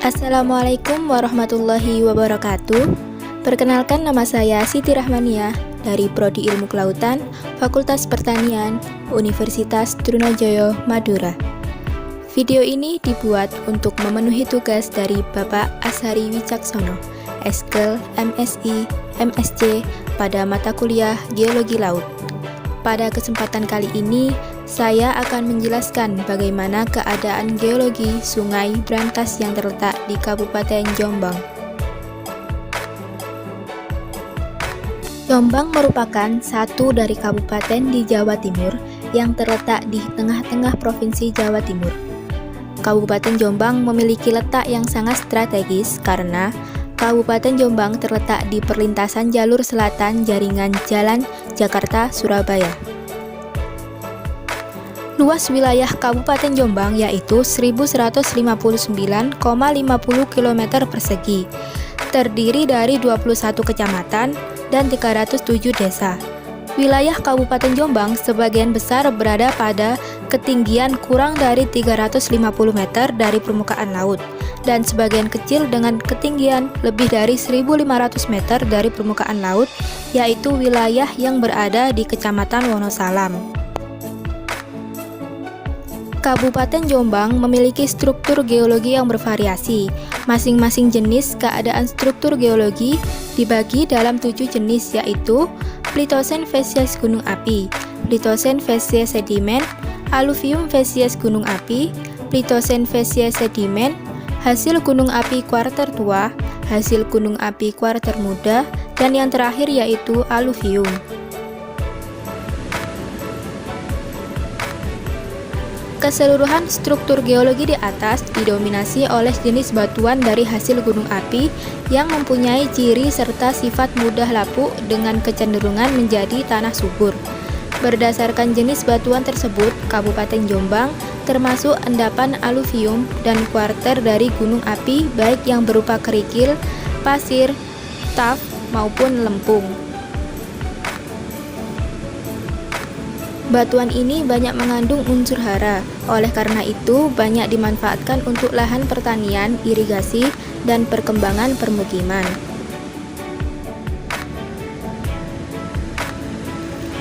Assalamualaikum warahmatullahi wabarakatuh. Perkenalkan, nama saya Siti Rahmaniah dari Prodi Ilmu Kelautan, Fakultas Pertanian, Universitas Trunojoyo, Madura. Video ini dibuat untuk memenuhi tugas dari Bapak Ashari Wicaksono, Eskel MSI MSc pada mata kuliah Geologi Laut. Pada kesempatan kali ini, saya akan menjelaskan bagaimana keadaan geologi Sungai Brantas yang terletak di Kabupaten Jombang. Jombang merupakan satu dari kabupaten di Jawa Timur yang terletak di tengah-tengah Provinsi Jawa Timur. Kabupaten Jombang memiliki letak yang sangat strategis karena Kabupaten Jombang terletak di perlintasan jalur selatan jaringan Jalan Jakarta-Surabaya. Luas wilayah Kabupaten Jombang yaitu 1159,50 km persegi, terdiri dari 21 kecamatan dan 307 desa. Wilayah Kabupaten Jombang sebagian besar berada pada ketinggian kurang dari 350 meter dari permukaan laut, dan sebagian kecil dengan ketinggian lebih dari 1.500 meter dari permukaan laut, yaitu wilayah yang berada di Kecamatan Wonosalam. Kabupaten Jombang memiliki struktur geologi yang bervariasi. Masing-masing jenis keadaan struktur geologi dibagi dalam 7 jenis, yaitu Plitosen Fesies Gunung Api, Plitosen Fesies Sedimen, Aluvium Fesies Gunung Api, Plitosen Fesies Sedimen, hasil gunung api kuarter tua, hasil gunung api kuarter muda, dan yang terakhir yaitu aluvium. Keseluruhan struktur geologi di atas didominasi oleh jenis batuan dari hasil gunung api yang mempunyai ciri serta sifat mudah lapuk dengan kecenderungan menjadi tanah subur. Berdasarkan jenis batuan tersebut, Kabupaten Jombang termasuk endapan aluvium dan kuarter dari gunung api baik yang berupa kerikil, pasir, tuff, maupun lempung. Batuan ini banyak mengandung unsur hara, oleh karena itu banyak dimanfaatkan untuk lahan pertanian, irigasi, dan perkembangan permukiman.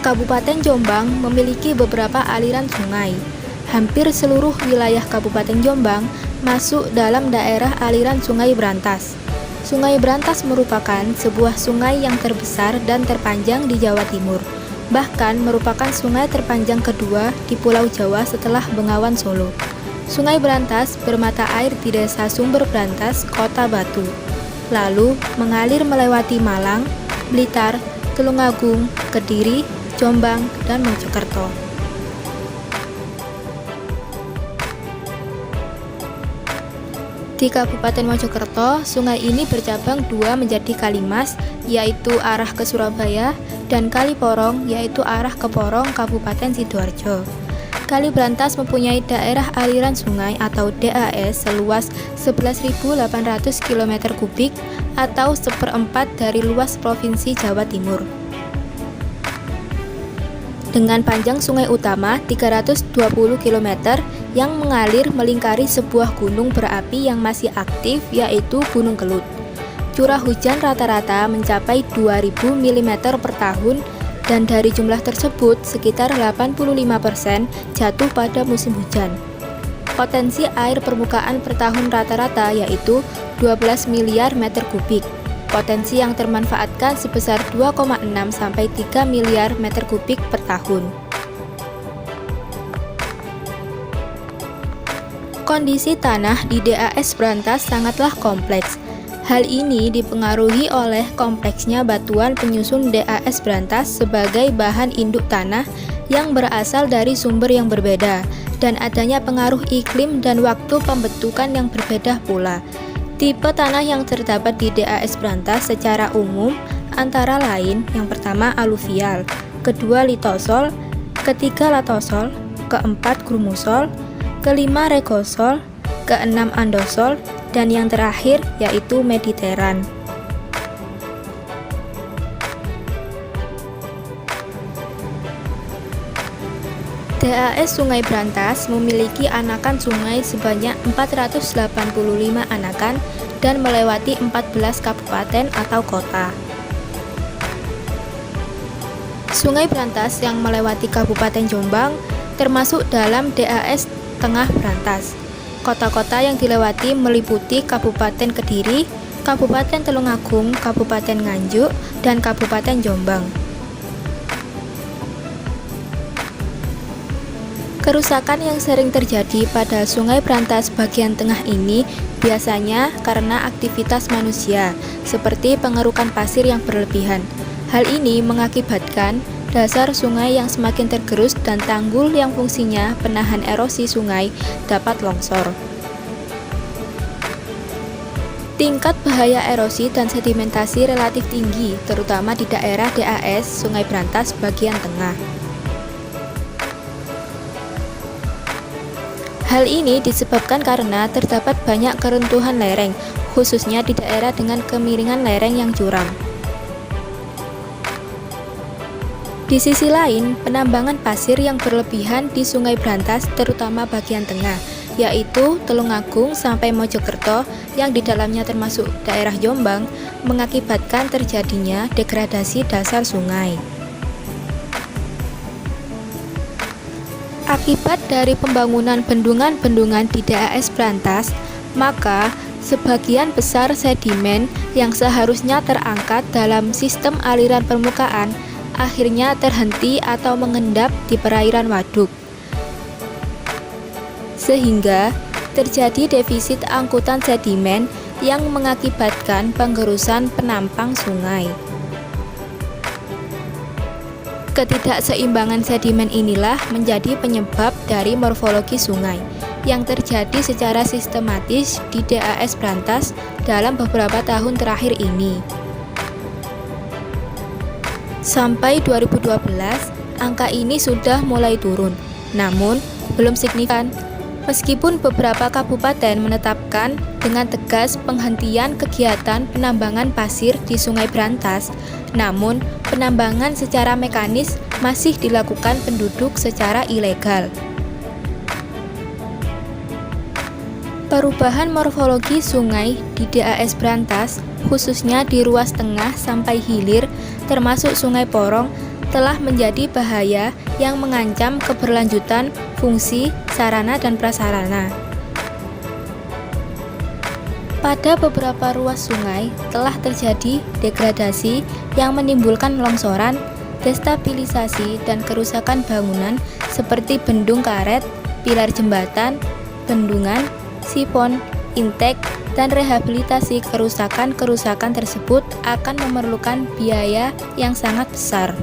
Kabupaten Jombang memiliki beberapa aliran sungai. Hampir seluruh wilayah Kabupaten Jombang masuk dalam daerah aliran Sungai Brantas. Sungai Brantas merupakan sebuah sungai yang terbesar dan terpanjang di Jawa Timur. Bahkan merupakan sungai terpanjang kedua di Pulau Jawa setelah Bengawan Solo. Sungai Brantas bermata air di Desa Sumber Brantas, Kota Batu. Lalu mengalir melewati Malang, Blitar, Tulungagung, Kediri, Jombang, dan Mojokerto. Di Kabupaten Mojokerto, sungai ini bercabang dua menjadi Kalimas, yaitu arah ke Surabaya, dan Kali Porong, yaitu arah ke Porong, Kabupaten Sidoarjo. Kali Brantas mempunyai daerah aliran sungai atau DAS seluas 11.800 km kubik atau 1/4 dari luas Provinsi Jawa Timur. Dengan panjang sungai utama 320 km yang mengalir melingkari sebuah gunung berapi yang masih aktif, yaitu Gunung Kelut. Curah hujan rata-rata mencapai 2.000 mm per tahun, dan dari jumlah tersebut sekitar 85% jatuh pada musim hujan. Potensi air permukaan per tahun rata-rata yaitu 12 miliar meter kubik. Potensi yang termanfaatkan sebesar 2,6 sampai 3 miliar meter kubik per tahun. Kondisi tanah di DAS Brantas sangatlah kompleks. Hal ini dipengaruhi oleh kompleksnya batuan penyusun DAS Brantas sebagai bahan induk tanah yang berasal dari sumber yang berbeda, dan adanya pengaruh iklim dan waktu pembentukan yang berbeda pula. Tipe tanah yang terdapat di DAS Brantas secara umum antara lain: yang pertama aluvial, kedua litosol, ketiga latosol, keempat grumusol, kelima regosol, keenam andosol, dan yang terakhir yaitu mediteran. DAS Sungai Brantas memiliki anakan sungai sebanyak 485 anakan dan melewati 14 kabupaten atau kota. Sungai Brantas yang melewati Kabupaten Jombang termasuk dalam DAS Tengah Brantas. Kota-kota yang dilewati meliputi Kabupaten Kediri, Kabupaten Tulungagung, Kabupaten Nganjuk, dan Kabupaten Jombang. Kerusakan yang sering terjadi pada Sungai Brantas bagian tengah ini biasanya karena aktivitas manusia, seperti pengerukan pasir yang berlebihan. Hal ini mengakibatkan dasar sungai yang semakin tergerus dan tanggul yang fungsinya penahan erosi sungai dapat longsor. Tingkat bahaya erosi dan sedimentasi relatif tinggi, terutama di daerah DAS Sungai Brantas bagian tengah. Hal ini disebabkan karena terdapat banyak keruntuhan lereng, khususnya di daerah dengan kemiringan lereng yang curam. Di sisi lain, penambangan pasir yang berlebihan di Sungai Brantas terutama bagian tengah, yaitu Tulungagung sampai Mojokerto yang di dalamnya termasuk daerah Jombang, mengakibatkan terjadinya degradasi dasar sungai. Akibat dari pembangunan bendungan-bendungan di DAS Brantas, maka sebagian besar sedimen yang seharusnya terangkat dalam sistem aliran permukaan akhirnya terhenti atau mengendap di perairan waduk, sehingga terjadi defisit angkutan sedimen yang mengakibatkan penggerusan penampang sungai. Ketidakseimbangan sedimen inilah menjadi penyebab dari morfologi sungai yang terjadi secara sistematis di DAS Brantas dalam beberapa tahun terakhir ini. Sampai 2012, angka ini sudah mulai turun, namun belum signifikan. Meskipun beberapa kabupaten menetapkan dengan tegas penghentian kegiatan penambangan pasir di Sungai Brantas, namun penambangan secara mekanis masih dilakukan penduduk secara ilegal. Perubahan morfologi sungai di DAS Brantas, khususnya di ruas tengah sampai hilir, termasuk Sungai Porong, telah menjadi bahaya yang mengancam keberlanjutan fungsi, sarana, dan prasarana. Pada beberapa ruas sungai telah terjadi degradasi yang menimbulkan longsoran, destabilisasi, dan kerusakan bangunan seperti bendung karet, pilar jembatan, bendungan, sipon, intek, dan rehabilitasi kerusakan-kerusakan tersebut akan memerlukan biaya yang sangat besar.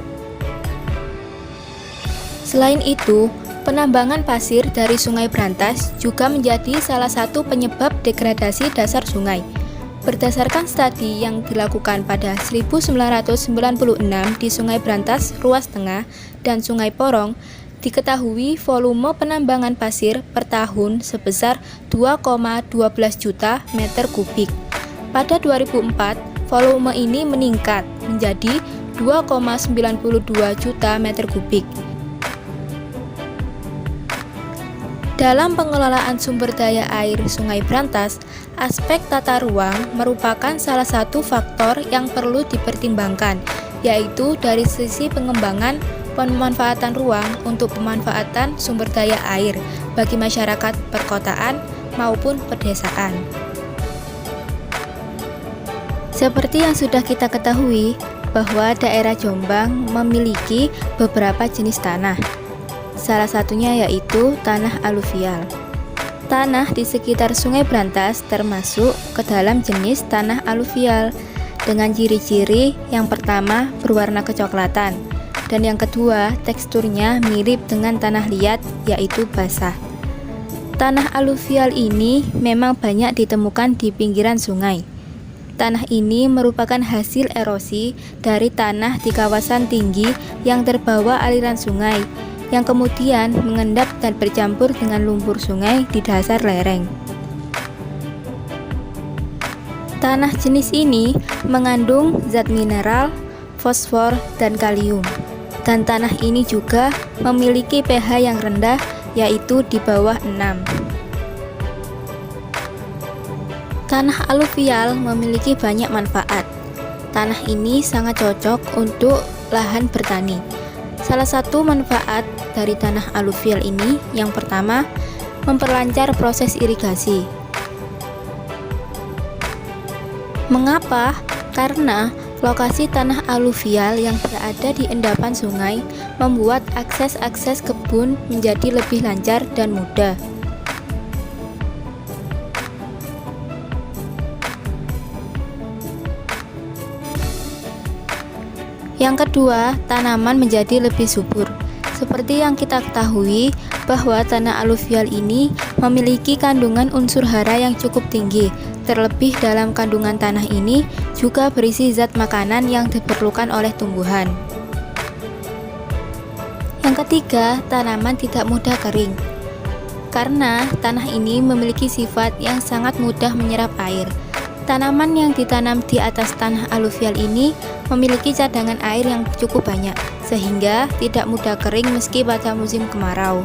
Selain itu, penambangan pasir dari Sungai Brantas juga menjadi salah satu penyebab degradasi dasar sungai. Berdasarkan studi yang dilakukan pada 1996 di Sungai Brantas ruas tengah dan Sungai Porong, diketahui volume penambangan pasir per tahun sebesar 2,12 juta meter kubik. Pada 2004, volume ini meningkat menjadi 2,92 juta meter kubik. Dalam pengelolaan sumber daya air Sungai Brantas, aspek tata ruang merupakan salah satu faktor yang perlu dipertimbangkan, yaitu dari sisi pengembangan pemanfaatan ruang untuk pemanfaatan sumber daya air bagi masyarakat perkotaan maupun pedesaan. Seperti yang sudah kita ketahui, bahwa daerah Jombang memiliki beberapa jenis tanah. Salah satunya yaitu tanah aluvial. Tanah di sekitar Sungai Brantas termasuk ke dalam jenis tanah aluvial dengan ciri-ciri yang pertama berwarna kecoklatan dan yang kedua teksturnya mirip dengan tanah liat yaitu basah. Tanah aluvial ini memang banyak ditemukan di pinggiran sungai. Tanah ini merupakan hasil erosi dari tanah di kawasan tinggi yang terbawa aliran sungai yang kemudian mengendap dan bercampur dengan lumpur sungai di dasar lereng. Tanah jenis ini mengandung zat mineral, fosfor, dan kalium. dan tanah ini juga memiliki pH yang rendah, yaitu di bawah 6. Tanah aluvial memiliki banyak manfaat. Tanah ini sangat cocok untuk lahan bertani. Salah satu manfaat dari tanah aluvial ini yang pertama, memperlancar proses irigasi. Mengapa? Karena lokasi tanah aluvial yang berada di endapan sungai membuat akses-akses kebun menjadi lebih lancar dan mudah. Yang kedua, tanaman menjadi lebih subur. Seperti yang kita ketahui bahwa tanah aluvial ini memiliki kandungan unsur hara yang cukup tinggi. Terlebih dalam kandungan tanah ini juga berisi zat makanan yang diperlukan oleh tumbuhan. Yang ketiga, tanaman tidak mudah kering. Karena tanah ini memiliki sifat yang sangat mudah menyerap air. Tanaman yang ditanam di atas tanah aluvial ini memiliki cadangan air yang cukup banyak, sehingga tidak mudah kering meski pada musim kemarau.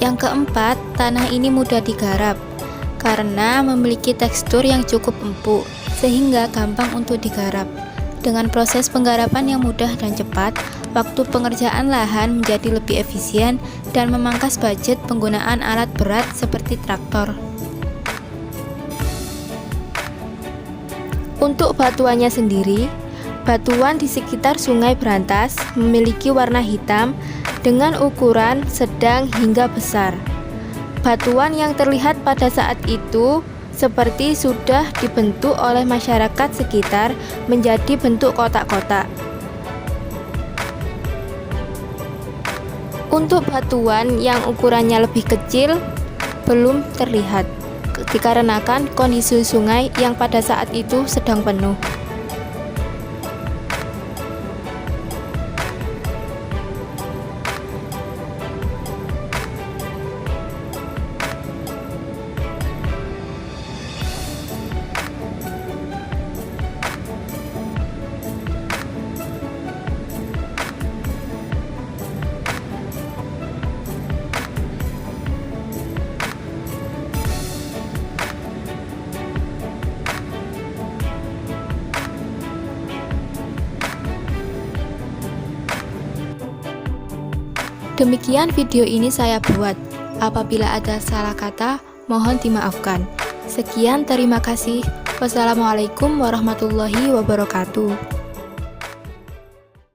Yang keempat, tanah ini mudah digarap karena memiliki tekstur yang cukup empuk, sehingga gampang untuk digarap. Dengan proses penggarapan yang mudah dan cepat, waktu pengerjaan lahan menjadi lebih efisien dan memangkas budget penggunaan alat berat seperti traktor. Untuk batuannya sendiri, batuan di sekitar Sungai Brantas memiliki warna hitam dengan ukuran sedang hingga besar. Batuan yang terlihat pada saat itu seperti sudah dibentuk oleh masyarakat sekitar menjadi bentuk kotak-kotak. Untuk batuan yang ukurannya lebih kecil belum terlihat, dikarenakan kondisi sungai yang pada saat itu sedang penuh. Demikian video ini saya buat. Apabila ada salah kata, mohon dimaafkan. Sekian, terima kasih. Wassalamualaikum warahmatullahi wabarakatuh.